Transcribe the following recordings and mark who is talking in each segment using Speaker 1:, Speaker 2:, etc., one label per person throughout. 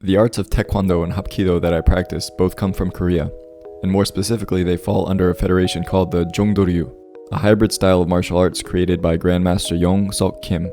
Speaker 1: The arts of Taekwondo and Hapkido that I practice both come from Korea, and more specifically they fall under a federation called the Joong Do Ryu, a hybrid style of martial arts created by Grandmaster Seok Kim.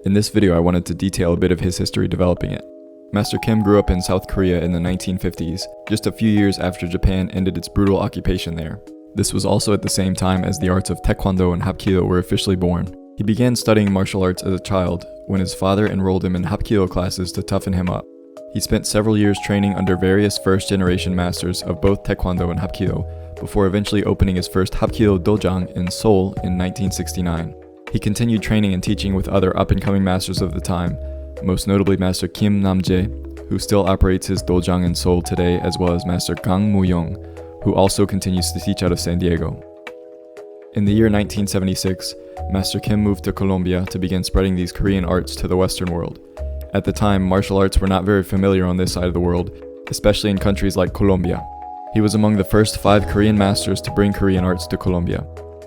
Speaker 1: In this video I wanted to detail a bit of his history developing it. Master Kim grew up in South Korea in the 1950s, just a few years after Japan ended its brutal occupation there. This was also at the same time as the arts of Taekwondo and Hapkido were officially born. He began studying martial arts as a child when his father enrolled him in Hapkido classes to toughen him up. He spent several years training under various first-generation masters of both Taekwondo and Hapkido, before eventually opening his first Hapkido dojang in Seoul in 1969. He continued training and teaching with other up-and-coming masters of the time, most notably Master Kim Nam-jae, who still operates his dojang in Seoul today, as well as Master Gang Mu-young, who also continues to teach out of San Diego. In the year 1976, Master Kim moved to Colombia to begin spreading these Korean arts to the Western world. At the time, martial arts were not very familiar on this side of the world, especially in countries like Colombia. He was among the first 5 Korean masters to bring Korean arts to Colombia.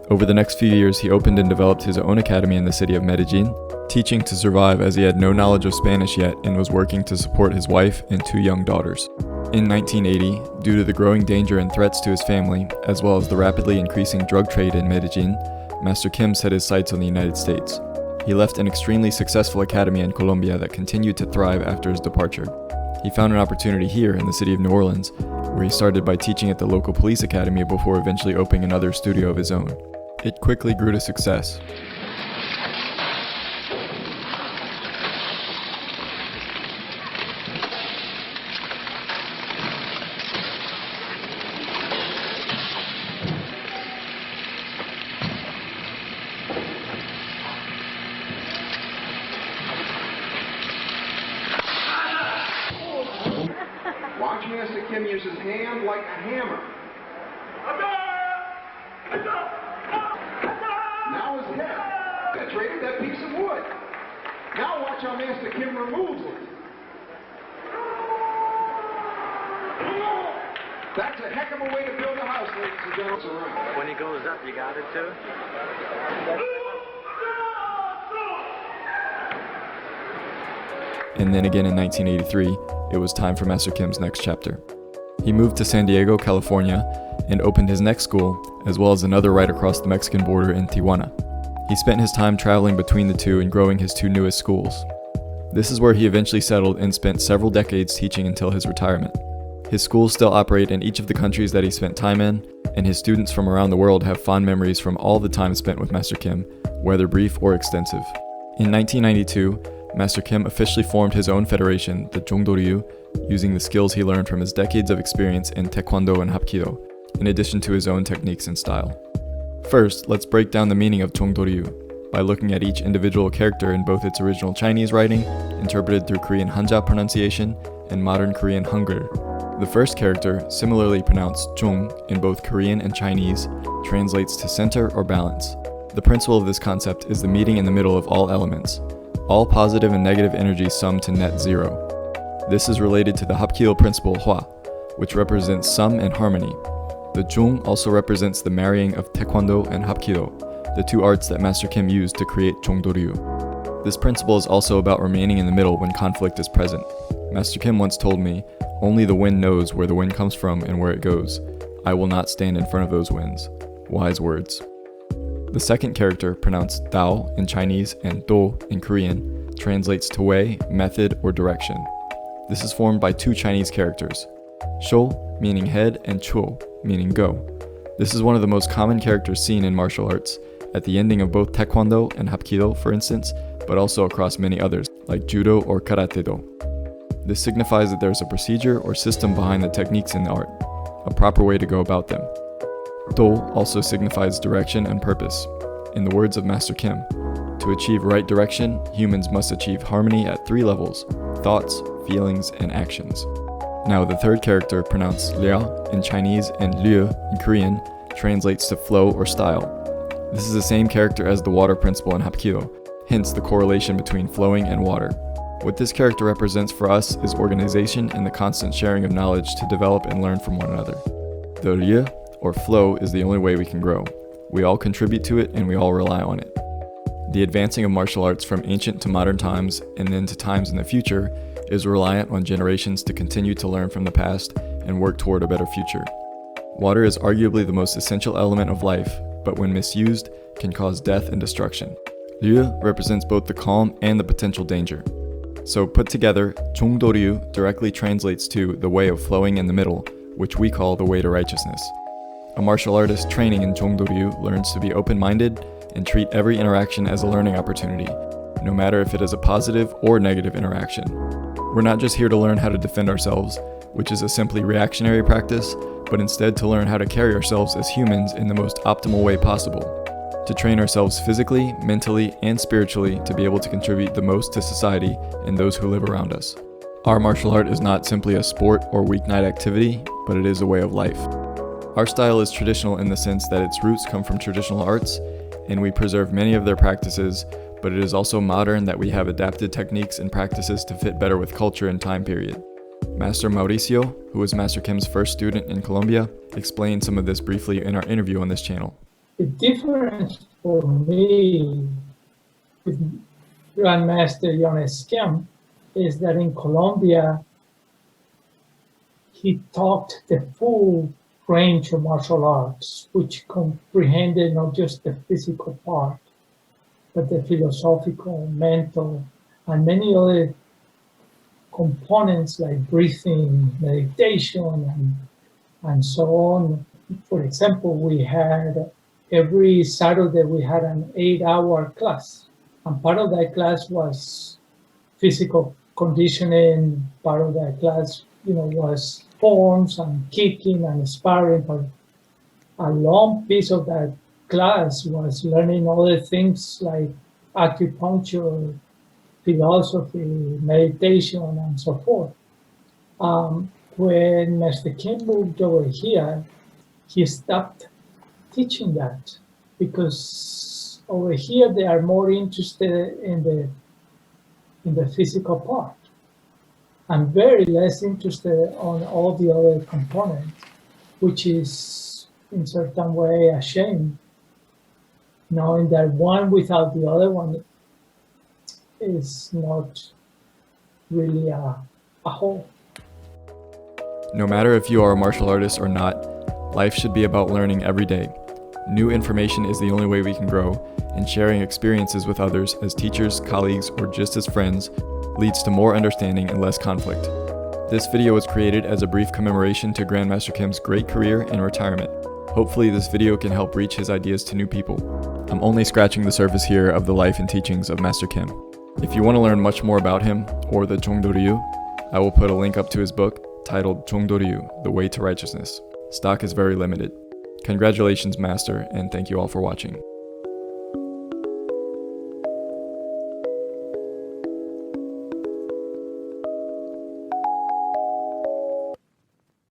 Speaker 1: Over the next few years, he opened and developed his own academy in the city of Medellin, teaching to survive as he had no knowledge of Spanish yet and was working to support his wife and 2 young daughters. In 1980, due to the growing danger and threats to his family, as well as the rapidly increasing drug trade in Medellin, Master Kim set his sights on the United States. He left an extremely successful academy in Colombia that continued to thrive after his departure. He found an opportunity here in the city of New Orleans, where he started by teaching at the local police academy before eventually opening another studio of his own. It quickly grew to success.
Speaker 2: Watch Master Kim use his hand like a hammer. Now his head. Penetrated that piece of wood. Now watch how Master Kim removes it. That's a heck of a way to build a house, ladies and gentlemen.
Speaker 3: When he goes up, you got it too?
Speaker 1: And then again in 1983, it was time for Master Kim's next chapter. He moved to San Diego, California, and opened his next school, as well as another right across the Mexican border in Tijuana. He spent his time traveling between the two and growing his 2 newest schools. This is where he eventually settled and spent several decades teaching until his retirement. His schools still operate in each of the countries that he spent time in, and his students from around the world have fond memories from all the time spent with Master Kim, whether brief or extensive. In 1992, Master Kim officially formed his own federation, the Joong Do Ryu, using the skills he learned from his decades of experience in Taekwondo and Hapkido, in addition to his own techniques and style. First, let's break down the meaning of Joong Do Ryu by looking at each individual character in both its original Chinese writing, interpreted through Korean Hanja pronunciation, and modern Korean Hangul. The first character, similarly pronounced Jung in both Korean and Chinese, translates to center or balance. The principle of this concept is the meeting in the middle of all elements. All positive and negative energy sum to net zero. This is related to the Hapkido principle Hua, which represents sum and harmony. The Jung also represents the marrying of Taekwondo and Hapkido, the 2 arts that Master Kim used to create Joong Do Ryu. This principle is also about remaining in the middle when conflict is present. Master Kim once told me, "Only the wind knows where the wind comes from and where it goes. I will not stand in front of those winds." Wise words. The second character, pronounced Dao in Chinese and Do in Korean, translates to way, method, or direction. This is formed by 2 Chinese characters, Shou, meaning head, and Chuo, meaning go. This is one of the most common characters seen in martial arts, at the ending of both Taekwondo and Hapkido, for instance, but also across many others, like Judo or Karate-do. This signifies that there is a procedure or system behind the techniques in the art, a proper way to go about them. Do also signifies direction and purpose. In the words of Master Kim, to achieve right direction, humans must achieve harmony at 3 levels: thoughts, feelings, and actions. Now the third character, pronounced Liao in Chinese and Liu in Korean, translates to flow or style. This is the same character as the water principle in Hapkido, hence the correlation between flowing and water. What this character represents for us is organization and the constant sharing of knowledge to develop and learn from one another. The Liu, or flow, is the only way we can grow. We all contribute to it and we all rely on it. The advancing of martial arts from ancient to modern times and then to times in the future is reliant on generations to continue to learn from the past and work toward a better future. Water is arguably the most essential element of life, but when misused, can cause death and destruction. Ryu represents both the calm and the potential danger. So put together, Joong Do Ryu directly translates to the way of flowing in the middle, which we call the way to righteousness. A martial artist training in Joong Do Ryu learns to be open-minded and treat every interaction as a learning opportunity, no matter if it is a positive or negative interaction. We're not just here to learn how to defend ourselves, which is a simply reactionary practice, but instead to learn how to carry ourselves as humans in the most optimal way possible, to train ourselves physically, mentally, and spiritually to be able to contribute the most to society and those who live around us. Our martial art is not simply a sport or weeknight activity, but it is a way of life. Our style is traditional in the sense that its roots come from traditional arts, and we preserve many of their practices, but it is also modern that we have adapted techniques and practices to fit better with culture and time period. Master Mauricio, who was Master Kim's first student in Colombia, explained some of this briefly in our interview on this channel.
Speaker 3: The difference for me with Grandmaster Jones Kim is that in Colombia, he taught the full range of martial arts, which comprehended not just the physical part, but the philosophical, mental, and many other components like breathing, meditation, and so on. For example, we had every Saturday we had an 8-hour class, and part of that class was physical conditioning. Part of that class, was forms and kicking and sparring. But a long piece of that class was learning other things like acupuncture, philosophy, meditation, and so forth. When Master Kim moved over here, he stopped teaching that because over here they are more interested in the physical part and very less interested on all the other components, which is in certain way a shame, knowing that one without the other one is not really a whole.
Speaker 1: No matter if you are a martial artist or not, life should be about learning every day. New information is the only way we can grow, and sharing experiences with others as teachers, colleagues, or just as friends leads to more understanding and less conflict. This video was created as a brief commemoration to Grandmaster Kim's great career and retirement. Hopefully this video can help reach his ideas to new people. I'm only scratching the surface here of the life and teachings of Master Kim. If you want to learn much more about him or the Joong Do Ryu, I will put a link up to his book titled Joong Do Ryu, The Way to Righteousness. Stock is very limited. Congratulations, Master, and thank you all for watching.